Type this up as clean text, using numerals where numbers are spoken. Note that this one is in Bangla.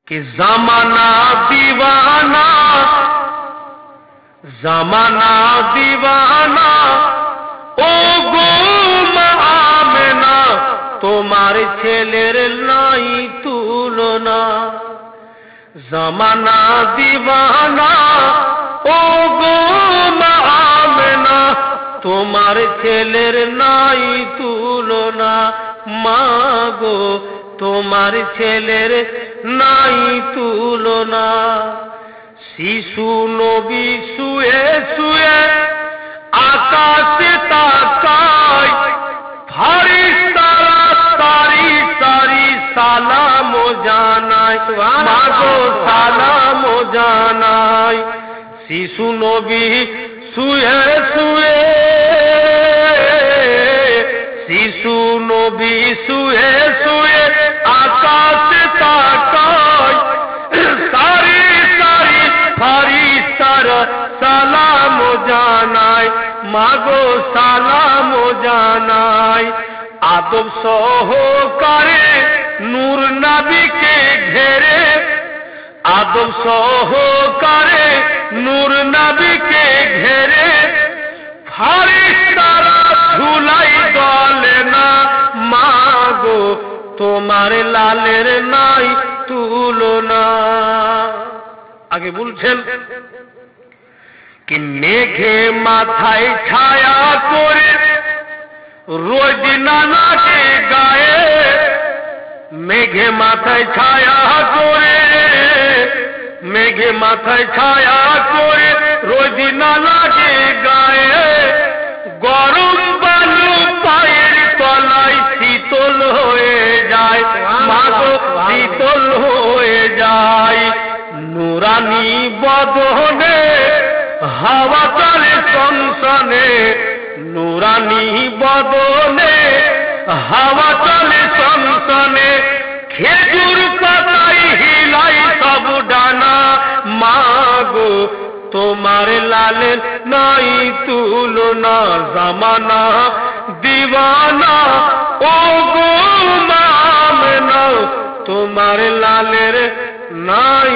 कि ज़माना दीवाना, ज़माना दीवाना, ओ गो মা আমেনা, তোমার ছেলের নাই তুলনা। ज़माना दीवाना, ओ गो মা আমেনা, তোমার ছেলের নাই তুলনা। মা গো তোমার ছেলের নাই তুলনা। শিশু নবী শুয়ে শুয়ে আকাশে তাকায়, ফারিস্তারা সারি সারি সালাম জানায়, মা গো সালাম জানায়। শিশু নবী শুয়ে শুয়ে, শিশু নবী শুয়ে শুয়ে আকাশে তাকায়, সারি সারি ফারিস্তারা সালাম জানায়, মা গো সালাম জানায়। আদব সহকারে নূর নবীকে ঘেরে, আদব সহকারে নূর নবীকে ঘেরে, ফারিস্তারা ধুলাই দলে না। মা গো তোমার লালের নাই তুলনা। আগে বলছেন কি মেঘে মাথায় ছায়া করে রোজ নানাকে গায়ে, মেঘে মাথায় ছায়া করে, মেঘে মাথায় ছায়া করে রোজ নানাকে গায়ে, গরম বালু পায়ের তলায় শীতল হয়ে যায়, মা গো শীতল হয়ে যায়। নুরানি বদনে হাওয়া চলে সনসনে, নুরানি বদনে হাওয়া চলে সনসনে, খেজুর পাতায় হিলাই সব ডানা। মা গো তোমার লালের নাই তুলনা। ज़माना दीवाना, ও গো মা আমেনা, তোমার লালের নাই